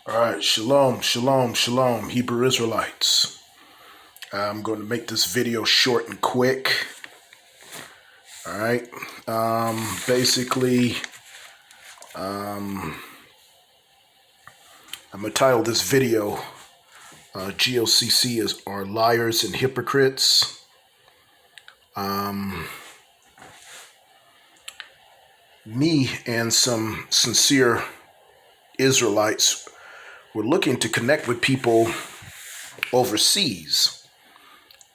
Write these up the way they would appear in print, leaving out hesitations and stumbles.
All right, shalom, shalom, shalom, Hebrew Israelites. I'm going to make this video short and quick. All right. Basically, I'm going to title this video GOCC are liars and hypocrites. Me and some sincere Israelites were looking to connect with people overseas.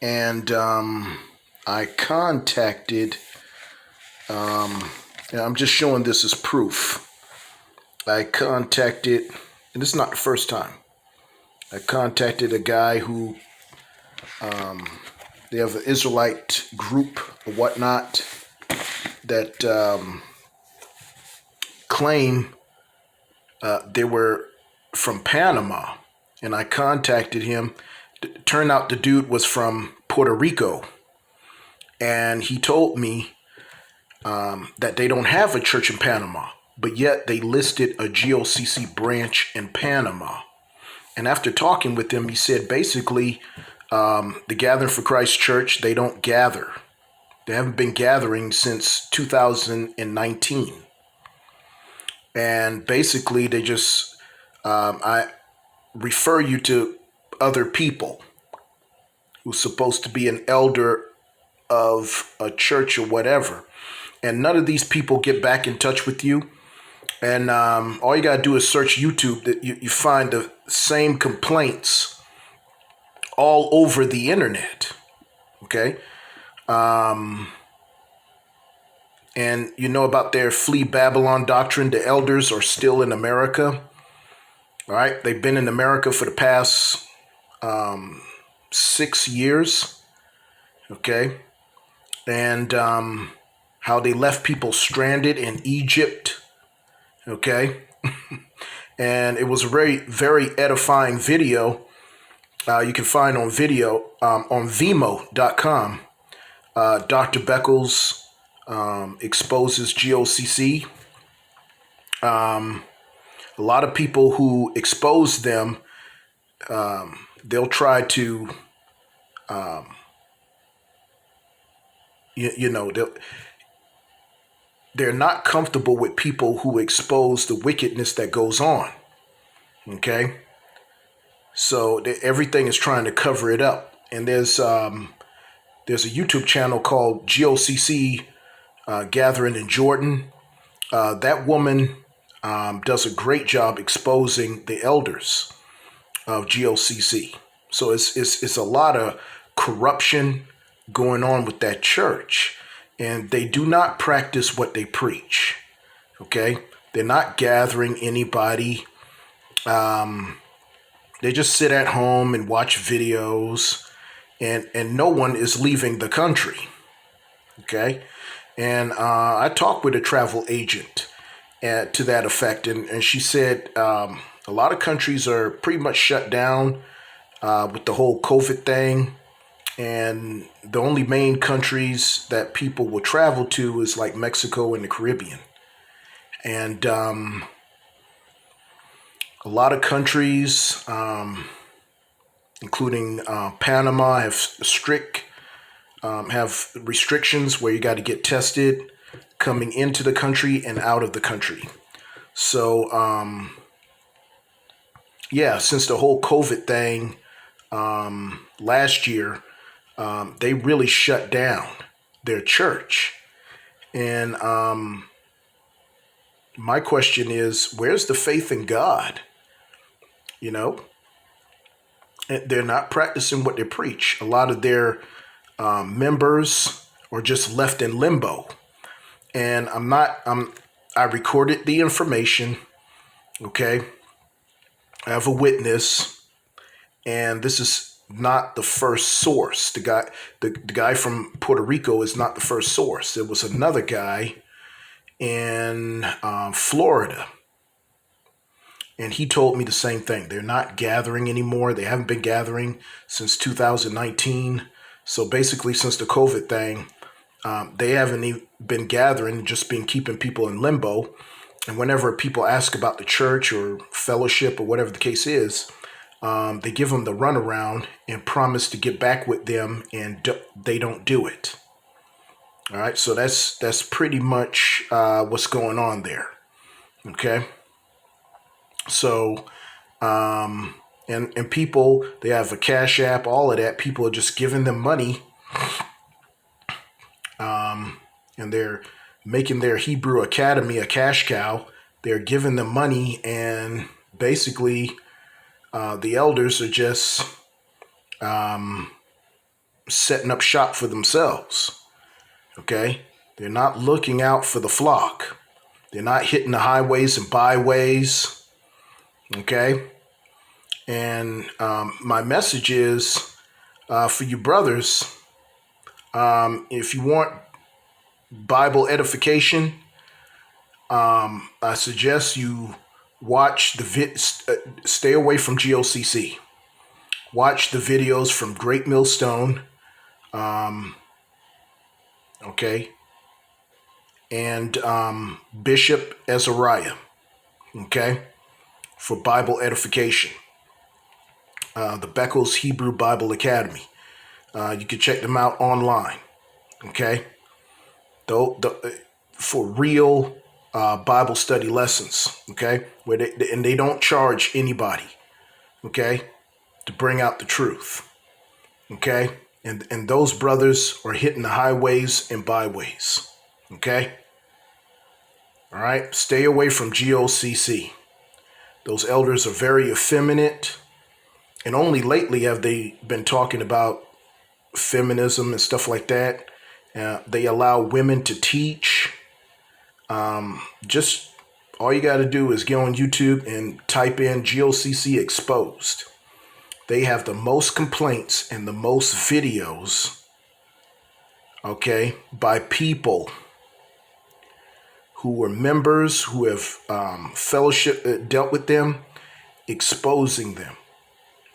And I contacted, and I'm just showing this as proof. I contacted, and this is not the first time, I contacted a guy who, they have an Israelite group or whatnot that claim they were from Panama. And I contacted him. Turned out the dude was from Puerto Rico. And he told me that they don't have a church in Panama, but yet they listed a GOCC branch in Panama. And after talking with him, he said basically the Gathering for Christ Church, they don't gather. They haven't been gathering since 2019. And basically they just, I refer you to other people who's supposed to be an elder of a church or whatever. And none of these people get back in touch with you. And all you got to do is search YouTube. That you find the same complaints all over the internet. Okay. And you know about their flee Babylon doctrine. The elders are still in America. All right. They've been in America for the past 6 years. Okay. And how they left people stranded in Egypt. Okay. And it was a very, very edifying video. You can find on video on Vimeo.com. Dr. Beckles exposes GOCC. A lot of people who expose them, they'll try to, they're not comfortable with people who expose the wickedness that goes on. Okay. So everything is trying to cover it up. And there's a YouTube channel called GOCC Gathering in Jordan. That woman does a great job exposing the elders of GOCC. So it's a lot of corruption going on with that church. And they do not practice what they preach. Okay? They're not gathering anybody. They just sit at home and watch videos. And no one is leaving the country. Okay? And I talked with a travel agent to that effect. And she said a lot of countries are pretty much shut down with the whole COVID thing. And the only main countries that people will travel to is like Mexico and the Caribbean. And a lot of countries, including Panama, have restrictions where you got to get tested coming into the country and out of the country. So, since the whole COVID thing last year, they really shut down their church. And my question is, where's the faith in God? You know, they're not practicing what they preach. A lot of their members are just left in limbo. And I recorded the information. Okay. I have a witness, and this is not the first source. The guy from Puerto Rico is not the first source. There was another guy in Florida, and he told me the same thing. They're not gathering anymore. They haven't been gathering since 2019. So basically, since the COVID thing, they haven't even been gathering, just been keeping people in limbo. And whenever people ask about the church or fellowship or whatever the case is, they give them the runaround and promise to get back with them, and they don't do it. All right, so that's pretty much what's going on there. Okay, so and people, they have a cash app, all of that. People are just giving them money, and they're making their Hebrew Academy a cash cow. They're giving them money, and basically, the elders are just setting up shop for themselves. Okay, they're not looking out for the flock. They're not hitting the highways and byways. Okay, and my message is for you brothers. If you want Bible edification, I suggest you watch stay away from GOCC. Watch the videos from Great Millstone, okay, and Bishop Azariah, okay, for Bible edification. The Beckles Hebrew Bible Academy. You can check them out online, okay. For real Bible study lessons, okay, where they don't charge anybody, okay, to bring out the truth, okay, and those brothers are hitting the highways and byways, okay. All right, stay away from GOCC. Those elders are very effeminate, and only lately have they been talking about feminism and stuff like that. They allow women to teach. Just all you got to do is go on YouTube and type in GOCC exposed. They have the most complaints and the most videos, okay, by people who were members, who have fellowship, dealt with them, exposing them,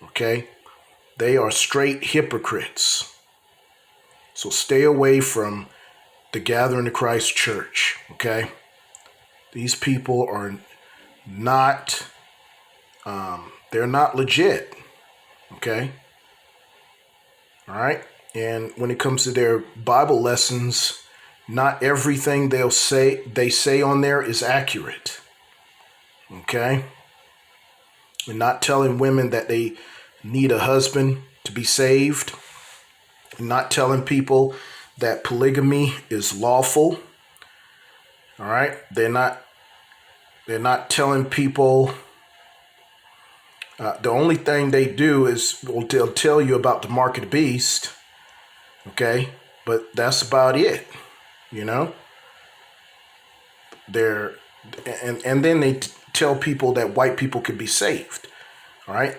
okay? They are straight hypocrites. So stay away from the Gathering of Christ Church, okay? These people are not, they're not legit, okay? All right? And when it comes to their Bible lessons, not everything they say on there is accurate, okay? And not telling women that they need a husband to be saved, and not telling people that polygamy is lawful. All right, they're not telling people. The only thing they do is they'll tell you about the mark of the beast. Okay, but that's about it. You know, they're and then they tell people that white people could be saved. All right,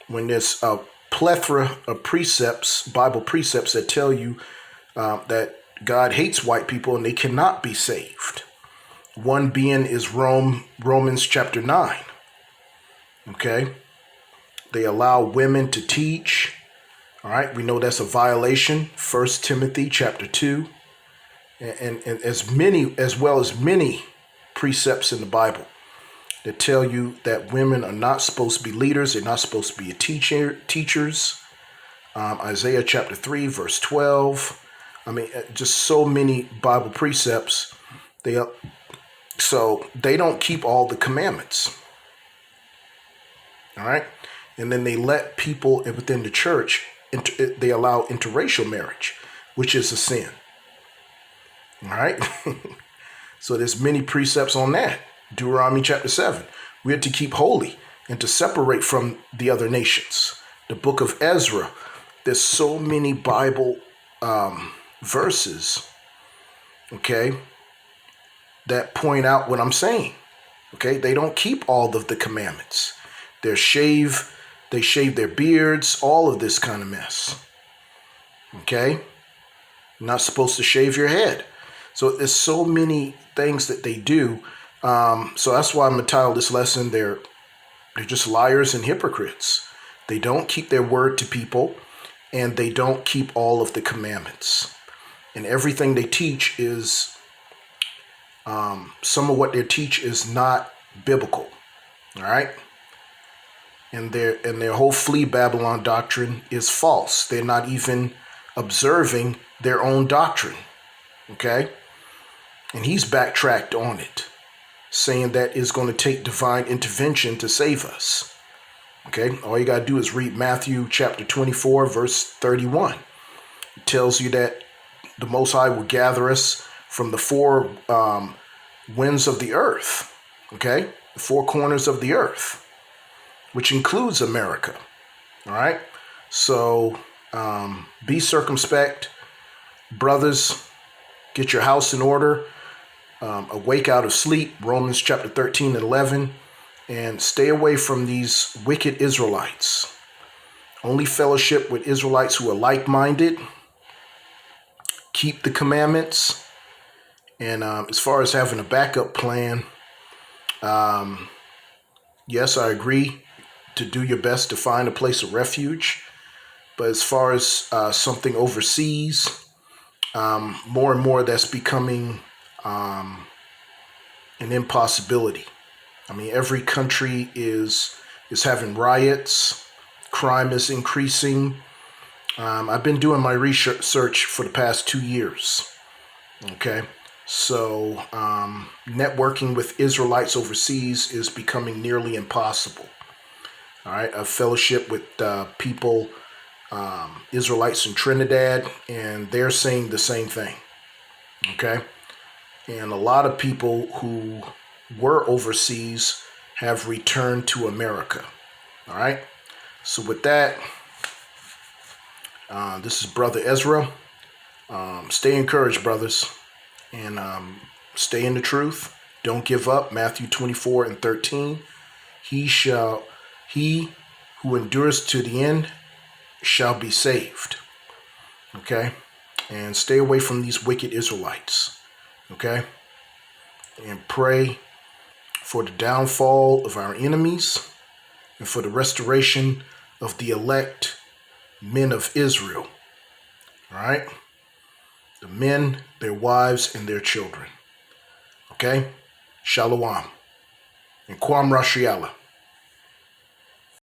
when there's a plethora of precepts, Bible precepts that tell you that God hates white people and they cannot be saved. One being is Romans chapter 9. Okay, they allow women to teach. All right, we know that's a violation. 1 Timothy chapter 2. And as well as many precepts in the Bible that tell you that women are not supposed to be leaders. They're not supposed to be teachers. Isaiah chapter 3, verse 12. I mean, just so many Bible precepts. So they don't keep all the commandments. All right. And then they let people within the church, they allow interracial marriage, which is a sin. All right. So there's many precepts on that. Deuteronomy chapter 7. We are to keep holy and to separate from the other nations. The book of Ezra. There's so many Bible verses, okay, that point out what I'm saying. Okay, they don't keep all of the commandments. They shave their beards, all of this kind of mess. Okay, you're not supposed to shave your head. So there's so many things that they do. So that's why I'm gonna title this lesson, they're just liars and hypocrites. They don't keep their word to people, and they don't keep all of the commandments. And everything they teach is Some of what they teach is not biblical. All right. And their whole flee Babylon doctrine is false. They're not even observing their own doctrine. Okay. And he's backtracked on it, saying that it's going to take divine intervention to save us. Okay. All you got to do is read Matthew chapter 24, verse 31. It tells you that the Most High will gather us from the four winds of the earth. Okay. The four corners of the earth, which includes America. All right. So be circumspect. Brothers, get your house in order. Awake out of sleep, Romans chapter 13 and 11. And stay away from these wicked Israelites. Only fellowship with Israelites who are like-minded. Keep the commandments. And as far as having a backup plan, yes, I agree to do your best to find a place of refuge. But as far as something overseas, more and more that's becoming an impossibility. I mean, every country is having riots. Crime is increasing. I've been doing my research for the past 2 years. Okay. So networking with Israelites overseas is becoming nearly impossible. All right. A fellowship with people, Israelites in Trinidad, and they're saying the same thing. Okay. And a lot of people who were overseas have returned to America. All right. So with that, this is Brother Ezra. Stay encouraged, brothers, and stay in the truth. Don't give up. Matthew 24 and 13. He who endures to the end shall be saved. Okay. And stay away from these wicked Israelites. Okay. And pray for the downfall of our enemies and for the restoration of the elect men of Israel. All right? The men, their wives, and their children. Okay? Shalom. And Kwam Rashiala.